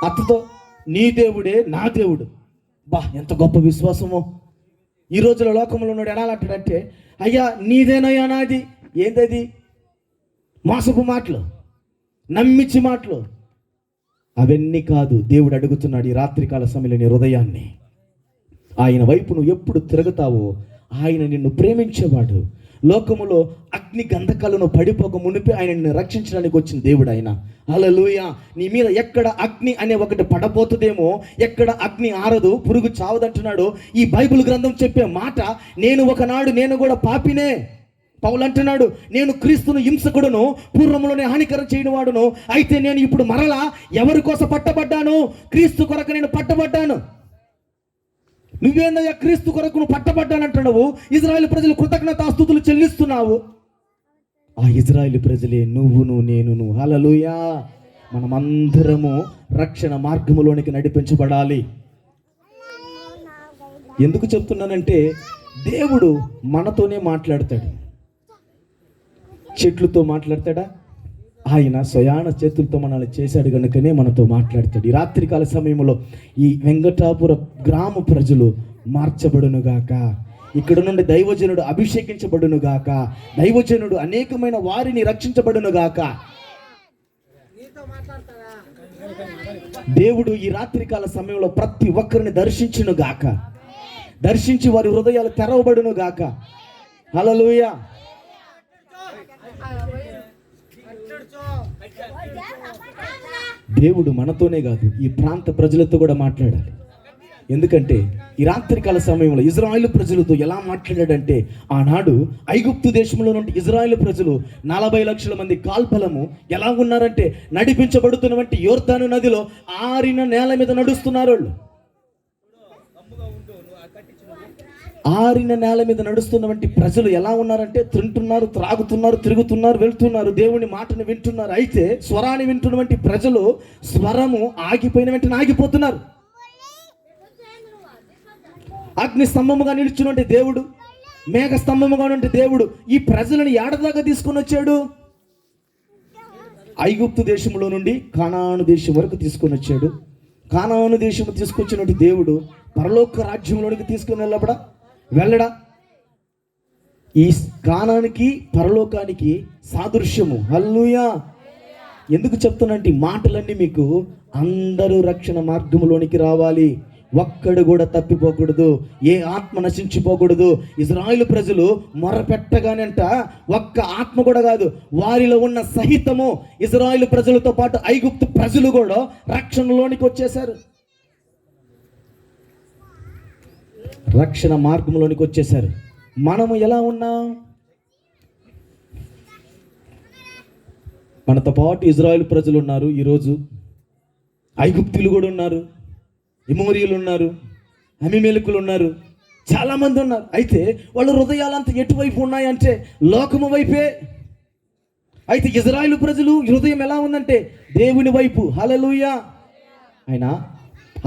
అత్తతో, నీ దేవుడే నా దేవుడు. బా ఎంత గొప్ప విశ్వాసమో. ఈ రోజుల లోకంలో ఉన్నాడు ఎలా అంటాడంటే, అయ్యా నీదేనయ్యా నాది. ఏంటది? మోసపు మాటలు, నమ్మించి మాటలు. అవన్నీ కాదు. దేవుడు అడుగుతున్నాడు ఈ రాత్రికాల సమయంలో నీ హృదయాన్ని. ఆయన వైపు నువ్వు ఎప్పుడు తిరుగుతావో ఆయన నిన్ను ప్రేమించేవాడు. లోకములో అగ్ని గంధకాలను పడిపోక మునిపి ఆయన నిన్ను రక్షించడానికి వచ్చిన దేవుడు ఆయన. హల్లెలూయా. నీ మీద ఎక్కడ అగ్ని అనే ఒకటి పడబోతుందేమో, ఎక్కడ అగ్ని ఆరదు, పురుగు చావదంటున్నాడు ఈ బైబిల్ గ్రంథం చెప్పే మాట. నేను కూడా పాపినే. పౌలు అంటున్నాడు, నేను క్రీస్తును హింసకుడును, పూర్వములోనే హానికరం చేయని వాడును. అయితే నేను ఇప్పుడు మరలా ఎవరి కోసం పట్టబడ్డాను? క్రీస్తు కొరకు నేను పట్టబడ్డాను. నువ్వేందయ్యా క్రీస్తు కొరకు నువ్వు పట్టబడ్డానంటున్నావు. ఇజ్రాయేల్ ప్రజలు కృతజ్ఞతాస్తుతులు చెల్లిస్తున్నావు. ఆ ఇజ్రాయేల్ ప్రజలే నువ్వును నేనును. హల్లెలూయా. మనమందరము రక్షణ మార్గములోనికి నడిపించబడాలి. ఎందుకు చెప్తున్నానంటే దేవుడు మనతోనే మాట్లాడతాడు. చెట్లతో మాట్లాడతాడా? ఆయన స్వయాన చేతులతో మనల్ని చేశాడు కనుకనే మనతో మాట్లాడతాడు. ఈ రాత్రికాల సమయంలో ఈ వెంకటాపుర గ్రామ ప్రజలు మార్చబడునుగాక. ఇక్కడ నుండి దైవజనుడు అభిషేకించబడునుగాక. దైవజనుడు అనేకమైన వారిని రక్షించబడునుగాక. దేవుడు ఈ రాత్రికాల సమయంలో ప్రతి ఒక్కరిని దర్శించునుగాక. దర్శించి వారి హృదయాలు తెరవబడునుగాక. హల్లెలూయా. దేవుడు మనతోనే కాదు ఈ ప్రాంత ప్రజలతో కూడా మాట్లాడాలి. ఎందుకంటే ఈ రాత్రికాల సమయంలో ఇజ్రాయేల్ ప్రజలతో ఎలా మాట్లాడాడంటే, ఆనాడు ఐగుప్తు దేశంలో నుండి ఇజ్రాయేల్ ప్రజలు 40 లక్షల మంది కాల్బలము ఎలా ఉన్నారంటే నడిపించబడుతున్నటువంటి యోర్దాను నదిలో ఆరిన నేల మీద నడుస్తున్నారు. వాళ్ళు ఆరిన నేల మీద నడుస్తున్నటువంటి ప్రజలు ఎలా ఉన్నారంటే తింటున్నారు, త్రాగుతున్నారు, తిరుగుతున్నారు, వెళ్తున్నారు, దేవుని మాటను వింటున్నారు. అయితే స్వరాన్ని వింటున్నటువంటి ప్రజలు స్వరము ఆగిపోయిన వెంటనే ఆగిపోతున్నారు. అగ్ని స్తంభముగా నిలిచినటువంటి దేవుడు, మేఘ స్తంభముగా ఉన్నటువంటి దేవుడు ఈ ప్రజలను ఏడదాకా తీసుకొని వచ్చాడు? ఐగుప్తు దేశంలో నుండి కానాను దేశం వరకు తీసుకొని వచ్చాడు. కానాను దేశం తీసుకొచ్చినటువంటి దేవుడు పరలోక రాజ్యంలోనికి తీసుకొని వెళ్ళడా? ఈ కానానికి పరలోకానికి సాదృశ్యము. హల్లెలూయా. ఎందుకు చెప్తున్నట్టు మాటలన్నీ మీకు అందరూ రక్షణ మార్గంలోనికి రావాలి. ఒక్కడు కూడా తప్పిపోకూడదు, ఏ ఆత్మ నశించిపోకూడదు. ఇజ్రాయేలు ప్రజలు మొరపెట్టగానంట ఒక్క ఆత్మ కూడా కాదు, వారిలో ఉన్న సహితము ఇజ్రాయేలు ప్రజలతో పాటు ఐగుప్తు ప్రజలు కూడా రక్షణలోనికి వచ్చేశారు. రక్షణ మార్గంలోనికి వచ్చేశారు. మనము ఎలా ఉన్నాం? మనతో పాటు ఇజ్రాయేల్ ప్రజలు ఉన్నారు, ఈరోజు ఐగుప్తులు కూడా ఉన్నారు, ఎమోరీయులు ఉన్నారు, అమీమెలకులు ఉన్నారు, చాలామంది ఉన్నారు. అయితే వాళ్ళ హృదయాలంతా ఎటువైపు ఉన్నాయంటే లోకము వైపే. అయితే ఇజ్రాయేలు ప్రజలు హృదయం ఎలా ఉందంటే దేవుని వైపు. హల్లెలూయా. ఆయన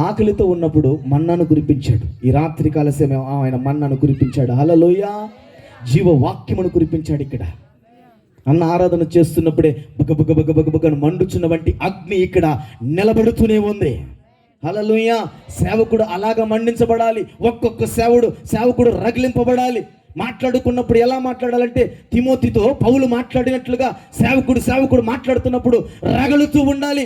ఆకలితో ఉన్నప్పుడు మన్నాను కురిపించాడు. ఈ రాత్రి కాల సమయం ఆయన మన్నాను కురిపించాడు. హల్లెలూయా. జీవవాక్యమును కురిపించాడు. ఇక్కడ అన్న ఆరాధన చేస్తున్నప్పుడే బగబగబగబగబగను మండుచున్న వంటి అగ్ని ఇక్కడ నిలబడుతూనే ఉంది. హల్లెలూయా. సేవకుడు అలాగా మండించబడాలి. ఒక్కొక్క సేవకుడు రగిలింపబడాలి. మాట్లాడుకున్నప్పుడు ఎలా మాట్లాడాలంటే తిమోతితో పౌలు మాట్లాడినట్లుగా సేవకుడు మాట్లాడుతున్నప్పుడు రగలుతూ ఉండాలి.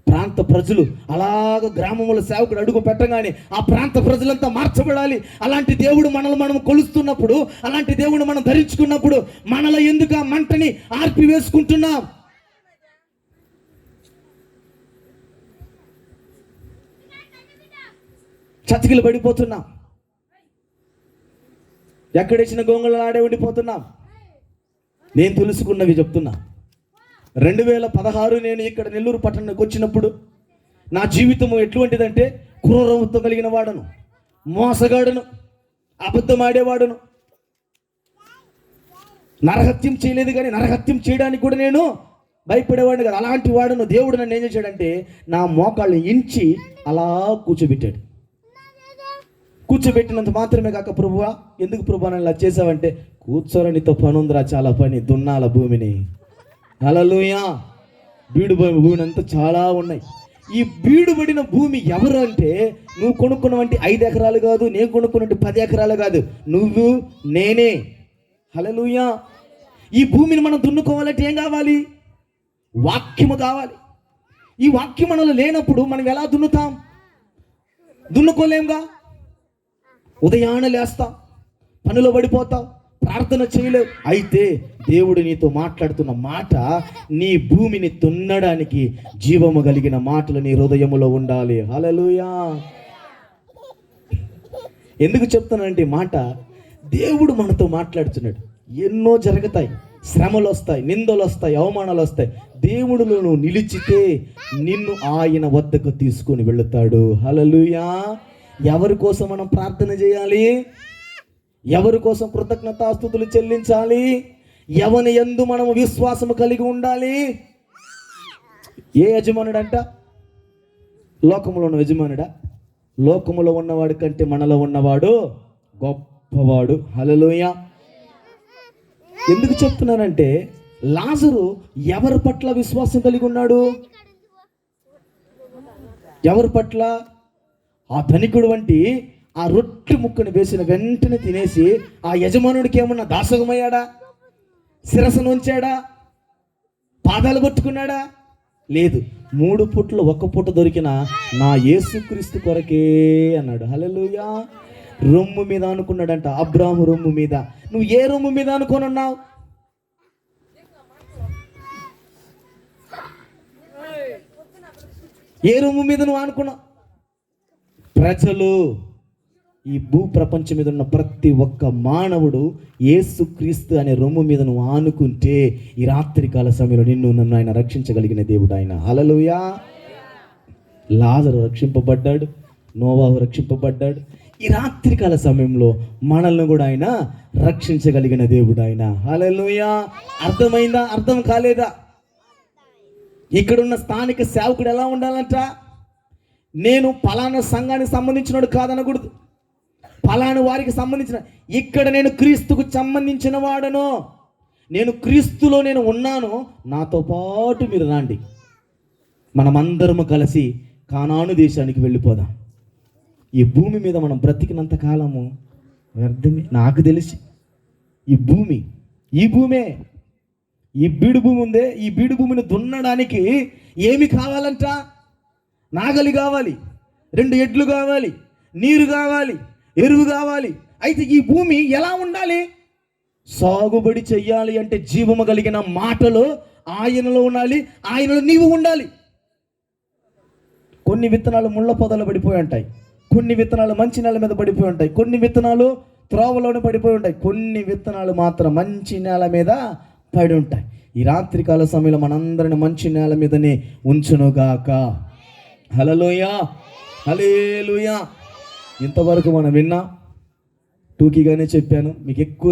ప్రాంత ప్రజలు అలాగ గ్రామంలో సేవకుడు అడుగు పెట్టగానే ఆ ప్రాంత ప్రజలంతా మార్చబడాలి. అలాంటి దేవుడు మనల్ని మనం కొలుస్తున్నప్పుడు, అలాంటి దేవుడు మనం ధరించుకున్నప్పుడు మనలో ఎందుకు ఆ మంటని ఆర్పివేసుకుంటున్నాం? చతికిలు పడిపోతున్నాం. ఎక్కడేసిన గొంగళలు ఆడే ఉండిపోతున్నాం. నేను తెలుసుకున్నవి చెప్తున్నా. 2016 నేను ఇక్కడ నెల్లూరు పట్టణానికి వచ్చినప్పుడు నా జీవితం ఎటువంటిదంటే క్రూరత్వం కలిగిన వాడను, మోసగాడును, అబద్ధం ఆడేవాడును. నరహత్యం చేయలేదు, కానీ నరహత్యం చేయడానికి కూడా నేను భయపడేవాడిని కదా. అలాంటి వాడును. దేవుడు నన్ను ఏం చేశాడంటే నా మోకాళ్ళని ఇంచి అలా కూర్చోబెట్టాడు. కూర్చోబెట్టినంత మాత్రమే కాక, ప్రభువా ఎందుకు ప్రభువా నన్ను ఇలా చేసావంటే, కూర్చోరా నీతో పని ఉందిరా, చాలా పని, దున్నాల భూమిని. హల్లెలూయా. భూమిని అంతా చాలా ఉన్నాయి. ఈ బీడుబడిన భూమి ఎవరు అంటే, నువ్వు కొనుక్కున్నవంటి 5 ఎకరాలు కాదు, నేను కొనుక్కున్నట్టు 10 ఎకరాలు కాదు, నువ్వు నేనే. హల్లెలూయా. ఈ భూమిని మనం దున్నుకోవాలంటే ఏం కావాలి? వాక్యము కావాలి. ఈ వాక్యం మనలో లేనప్పుడు మనం ఎలా దున్నుతాం? దున్నుకోలేంగా. ఉదయాన్నే లేస్తాం, పనిలో పడిపోతాం, ప్రార్థన చేయలేవు. అయితే దేవుడు నీతో మాట్లాడుతున్న మాట, నీ భూమిని దున్నడానికి జీవము కలిగిన మాటలు నీ హృదయములో ఉండాలి. హల్లెలూయా. ఎందుకు చెప్తానంటే మాట, దేవుడు మనతో మాట్లాడుతున్నాడు. ఎన్నో జరుగుతాయి, శ్రమలు వస్తాయి, నిందలు వస్తాయి, అవమానాలు వస్తాయి. దేవుడులో నువ్వు నిలిచితే నిన్ను ఆయన వద్దకు తీసుకొని వెళుతాడు. హల్లెలూయా. ఎవరి కోసం మనం ప్రార్థన చేయాలి? ఎవరి కోసం కృతజ్ఞతాస్తుతులు చెల్లించాలి? ఎవని యందు మనము విశ్వాసము కలిగి ఉండాలి? ఏ యజమానుడంట? లోకములో ఉన్న యజమానుడా? లోకములో ఉన్నవాడి కంటే మనలో ఉన్నవాడు గొప్పవాడు. హల్లెలూయా. ఎందుకు చెప్తున్నానంటే, లాజరు ఎవరి పట్ల విశ్వాసం కలిగి ఉన్నాడు? ఎవరి పట్ల? ఆ ధనికుడు వంటి ఆ రొట్టె ముక్కను వేసిన వెంటనే తినేసి ఆ యజమానుడికి ఏమన్నా దాసోహమయ్యాడా? శిరస్సును ఉంచాడా? పాదాలు పట్టుకున్నాడా? లేదు. 3 పూటలు 1 పూట దొరికిన నా యేసుక్రీస్తు కొరకే అన్నాడు. హల్లెలూయా. రొమ్ము మీద అనుకున్నాడంట, అబ్రాహాము రొమ్ము మీద. నువ్వు ఏ రొమ్ము మీద అనుకొని ఉన్నావు? ఏ రొమ్ము మీద నువ్వు అనుకున్నావు? ప్రజలు, ఈ భూ ప్రపంచం మీద ఉన్న ప్రతి ఒక్క మానవుడు యేసుక్రీస్తు అనే రొమ్ము మీద నువ్వు ఆనుకుంటే ఈ రాత్రికాల సమయంలో నన్ను ఆయన రక్షించగలిగిన దేవుడు ఆయన. హల్లెలూయా. లాజరు రక్షింపబడ్డాడు, నోవాహు రక్షింపబడ్డాడు. ఈ రాత్రికాల సమయంలో మనల్ని కూడా ఆయన రక్షించగలిగిన దేవుడు ఆయన. హల్లెలూయా. అర్థమైందా? అర్థం కాలేదా? ఇక్కడున్న స్థానిక సేవకుడు ఎలా ఉండాలంట? నేను పలానా సంఘానికి సంబంధించినోడు కాదనకూడదు, పలానా వారికి సంబంధించిన. ఇక్కడ నేను క్రీస్తుకు సంబంధించిన వాడను, నేను క్రీస్తులో నేను ఉన్నాను, నాతో పాటు మీరు రండి, మనమందరము కలిసి కానాను దేశానికి వెళ్ళిపోదాం. ఈ భూమి మీద మనం బ్రతికినంత కాలము వ్యర్థమే. నాకు తెలిసి ఈ భూమే, ఈ బీడు భూమి ఉందే, ఈ బీడు భూమిని దున్నడానికి ఏమి కావాలంట? నాగలి కావాలి, 2 ఎడ్లు కావాలి, నీరు కావాలి, ఎరువు కావాలి. అయితే ఈ భూమి ఎలా ఉండాలి? సాగుబడి చెయ్యాలి అంటే జీవము కలిగిన మాటలు ఆయనలో ఉండాలి, ఆయనలో నీవు ఉండాలి. కొన్ని విత్తనాలు ముళ్ళ పొదలు పడిపోయి ఉంటాయి, కొన్ని విత్తనాలు మంచి నేల మీద పడిపోయి ఉంటాయి, కొన్ని విత్తనాలు త్రోవలోనే పడిపోయి ఉంటాయి, కొన్ని విత్తనాలు మాత్రం మంచి నేల మీద పడి ఉంటాయి. ఈ రాత్రికాల సమయంలో మనందరిని మంచి నేల మీదనే ఉంచునుగాక. హల్లెలూయా. హల్లెలూయా. ఇంతవరకు మనం విన్నా టూకీగానే చెప్పాను, మీకు ఎక్కువ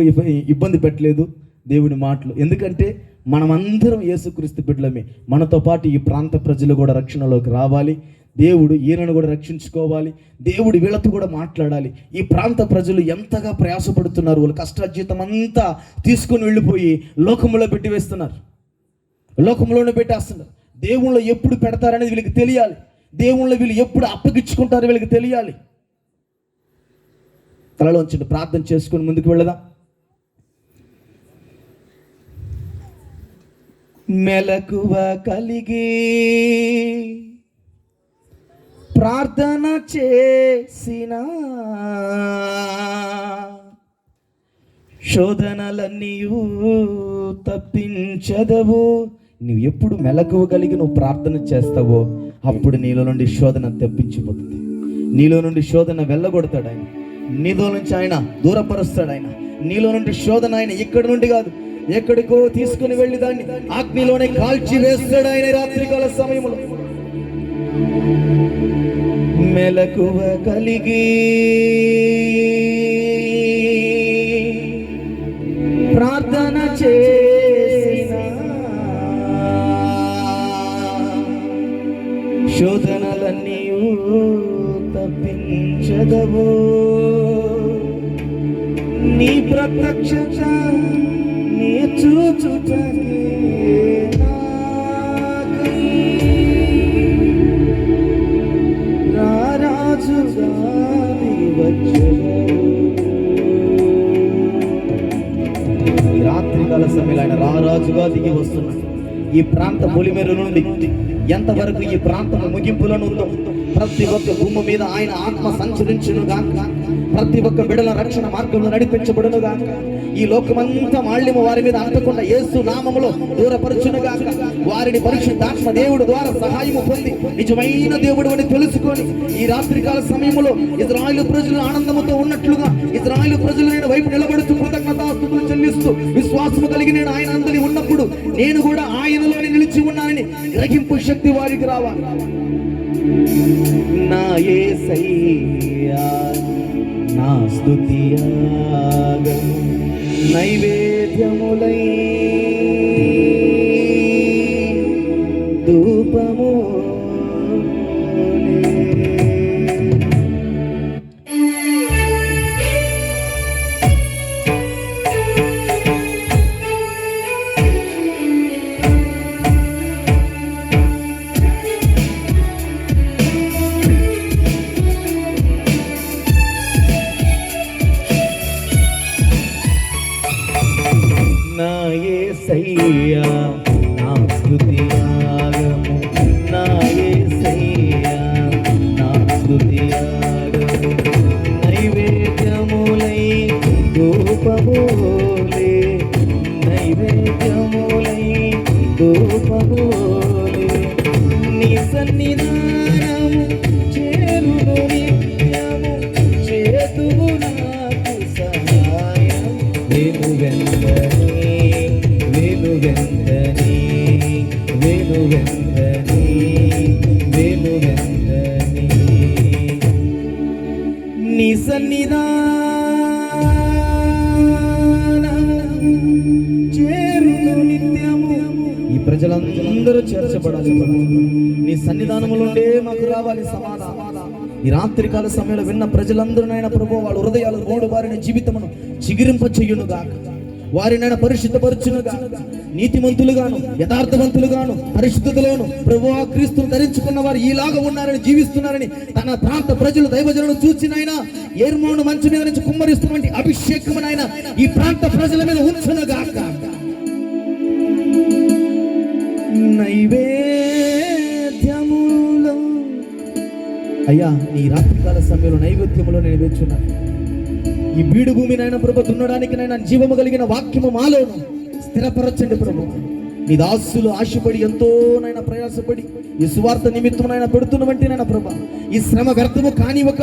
ఇబ్బంది పెట్టలేదు దేవుని మాటలు. ఎందుకంటే మనమందరం యేసుక్రీస్తు బిడ్డలమే. మనతో పాటు ఈ ప్రాంత ప్రజలు కూడా రక్షణలోకి రావాలి. దేవుడు ఈయనను కూడా రక్షించుకోవాలి. దేవుడు వీళ్ళతో కూడా మాట్లాడాలి. ఈ ప్రాంత ప్రజలు ఎంతగా ప్రయాసపడుతున్నారు. వాళ్ళు కష్టార్జితం అంతా తీసుకుని వెళ్ళిపోయి లోకంలో పెట్టి వేస్తున్నారు, లోకంలోనే పెట్టేస్తున్నారు. దేవుళ్ళు ఎప్పుడు పెడతారనేది వీళ్ళకి తెలియాలి. దేవుళ్ళు వీళ్ళు ఎప్పుడు అప్పగించుకుంటారో వీళ్ళకి తెలియాలి. తలలోంచి ప్రార్థన చేసుకుని ముందుకు వెళదాం. మెలకువ కలిగి ప్రార్థన చేసిన శోధనలన్నీయు తప్పించదవు. నువ్వు ఎప్పుడు మెలకువ కలిగి నువ్వు ప్రార్థన చేస్తావో అప్పుడు నీలో నుండి శోధన తప్పించిపోతుంది. నీలో నుండి శోధన వెళ్ళగొడతాడు ఆయన. నీలో నుంచి ఆయన దూరపరుస్తాడు ఆయన. నీలో నుండి శోధన ఆయన ఇక్కడి నుండి కాదు, ఎక్కడికో తీసుకుని వెళ్ళి దాన్ని అగ్నిలోనే కాల్చి వేస్తాడు ఆయన రాత్రికాల సమయంలో. మెలకువ కలిగి ప్రార్థన చేసిన శోధనలన్నీ తప్పించదవు. నీ ప్రత్యక్షత నీ చూచుటనే రారాజుగా ఈ రాత్రికాల సమయంలో ఆయన రారాజుగా దిగి వస్తున్నాడు. ఈ ప్రాంత పొలిమేర నుండి ఎంతవరకు ఈ ప్రాంతం ముగింపులను ఉందో ప్రతి ఒక్క భూమి మీద ఆయన ఆత్మ సంచరించును గాక. ప్రతి ఒక్క బిడల రక్షణ మార్గంలో నడిపించబడును గాక. ఈ లోకమంతా మాళ్ళెము వారి మీద అంటకుండా యేసు నామములో దూరపరచును గాక. వారిని పరిశుద్ధాత్మ దేవుడు ద్వారా సహాయము పొంది నిజమైన దేవుడు అని తెలుసుకొని ఈ రాత్రికాల సమయంలో ఇజ్రాయేలు ప్రజలు ఆనందముతో ఉన్నట్లుగా ఇజ్రాయేలు ప్రజలు నేను వైపు నిలబడుతూ కృతజ్ఞతాస్తుతులు చెల్లిస్తూ విశ్వాసము కలిగి నేను ఆయన అందరి ఉన్నప్పుడు నేను కూడా ఆయనలోనే నిలిచి ఉన్నానని గ్రహింపు శక్తి వారికి రావాలి. నా యేసయ్యా నా స్తుతియాగము నైవేద్యములై ధూపము నా యేసయ్యా నా స్తుతియాగము నా యేసయ్యా నా స్తుతియాగము నైవేద్యములై ధూపములే నైవేద్యములై ధూపములే నీ సన్నిధానము చేరును నిత్యము చేతువు నాకు సహాయం నీ సన్నిధానము చేరును నిత్యము. ఈ ప్రజలందరూ చేర్చబడాలి. నీ సన్నిధానములుండే మాకు రావాలి సమాధానం. ఈ రాత్రికాల సమయంలో విన్న ప్రజలందరూ నాయన ప్రభువా వాళ్ళ హృదయాలు మూడు వారిని జీవితమును చిగిరింప చెయ్యును గాక. వారినైనా పరిశుద్ధపరచునుగా, నీతిమంతులుగాను యథార్థవంతులుగాను పరిశుద్ధతలోను ప్రభువా క్రీస్తును ధరించుకున్న వారు ఈలాగా ఉన్నారని జీవిస్తున్నారని తన ప్రాంత ప్రజలు దైవజనులను చూసినైనా ఏర్మోను మంచు మీద నుంచి కుమ్మరిస్తున్నటువంటి అభిషేకమునైనా ఈ ప్రాంత ప్రజల మీద ఉంచునుగాక. నైవేద్యములో అయ్యా ఈ రాత్రికాల సమయంలో నైవేద్యములో నేను వేచున్నాను. ఈ బీడు భూమినైనా ప్రభు దున్నడానికి నైనా జీవము కలిగిన వాక్యము మాలోను స్థిరపరచండి ప్రభు. నీ దాసులు ఆశపడి ఎంతో నాయన ప్రయాసపడి ఈ సువార్త నిమిత్తం నాయన పెడుతున్నవంటే నాయన ప్రభా, ఈ శ్రమ వ్యర్థము కానివ్వక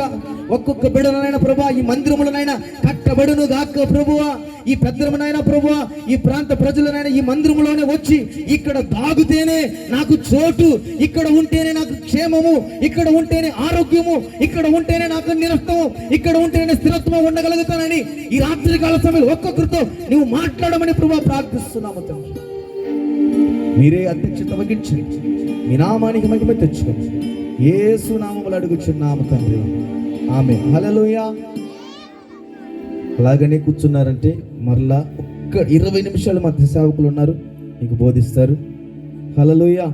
ఒక్కొక్క బిడ్డలనైనా ప్రభా ఈ మందిరములనైనా కట్టబడును గాక ప్రభువా. ఈ పెద్దలనైనా ప్రభువా ఈ ప్రాంత ప్రజలనైనా ఈ మందిరములోనే వచ్చి ఇక్కడ దాగుతేనే నాకు చోటు, ఇక్కడ ఉంటేనే నాకు క్షేమము, ఇక్కడ ఉంటేనే ఆరోగ్యము, ఇక్కడ ఉంటేనే నాకు నిరస్తము, ఇక్కడ ఉంటేనే స్థిరత్వం ఉండగలుగుతానని ఈ రాత్రికాల సమయంలో ఒక్కొక్కరితో నువ్వు మాట్లాడమని ప్రభువా ప్రార్థిస్తున్నాము తండ్రి. మీరే అధ్యక్షత వహించండి, మీ నామానికి మహిమ తెచ్చుకోండి. యేసు నామములో అడుగుచున్నాము తండ్రి, ఆమేన్. హల్లెలూయా. అలాగనే కూర్చున్నారంటే మరలా ఒక్క 20 నిమిషాలు మధ్య సేవకులు ఉన్నారు, మీకు బోధిస్తారు. హల్లెలూయా.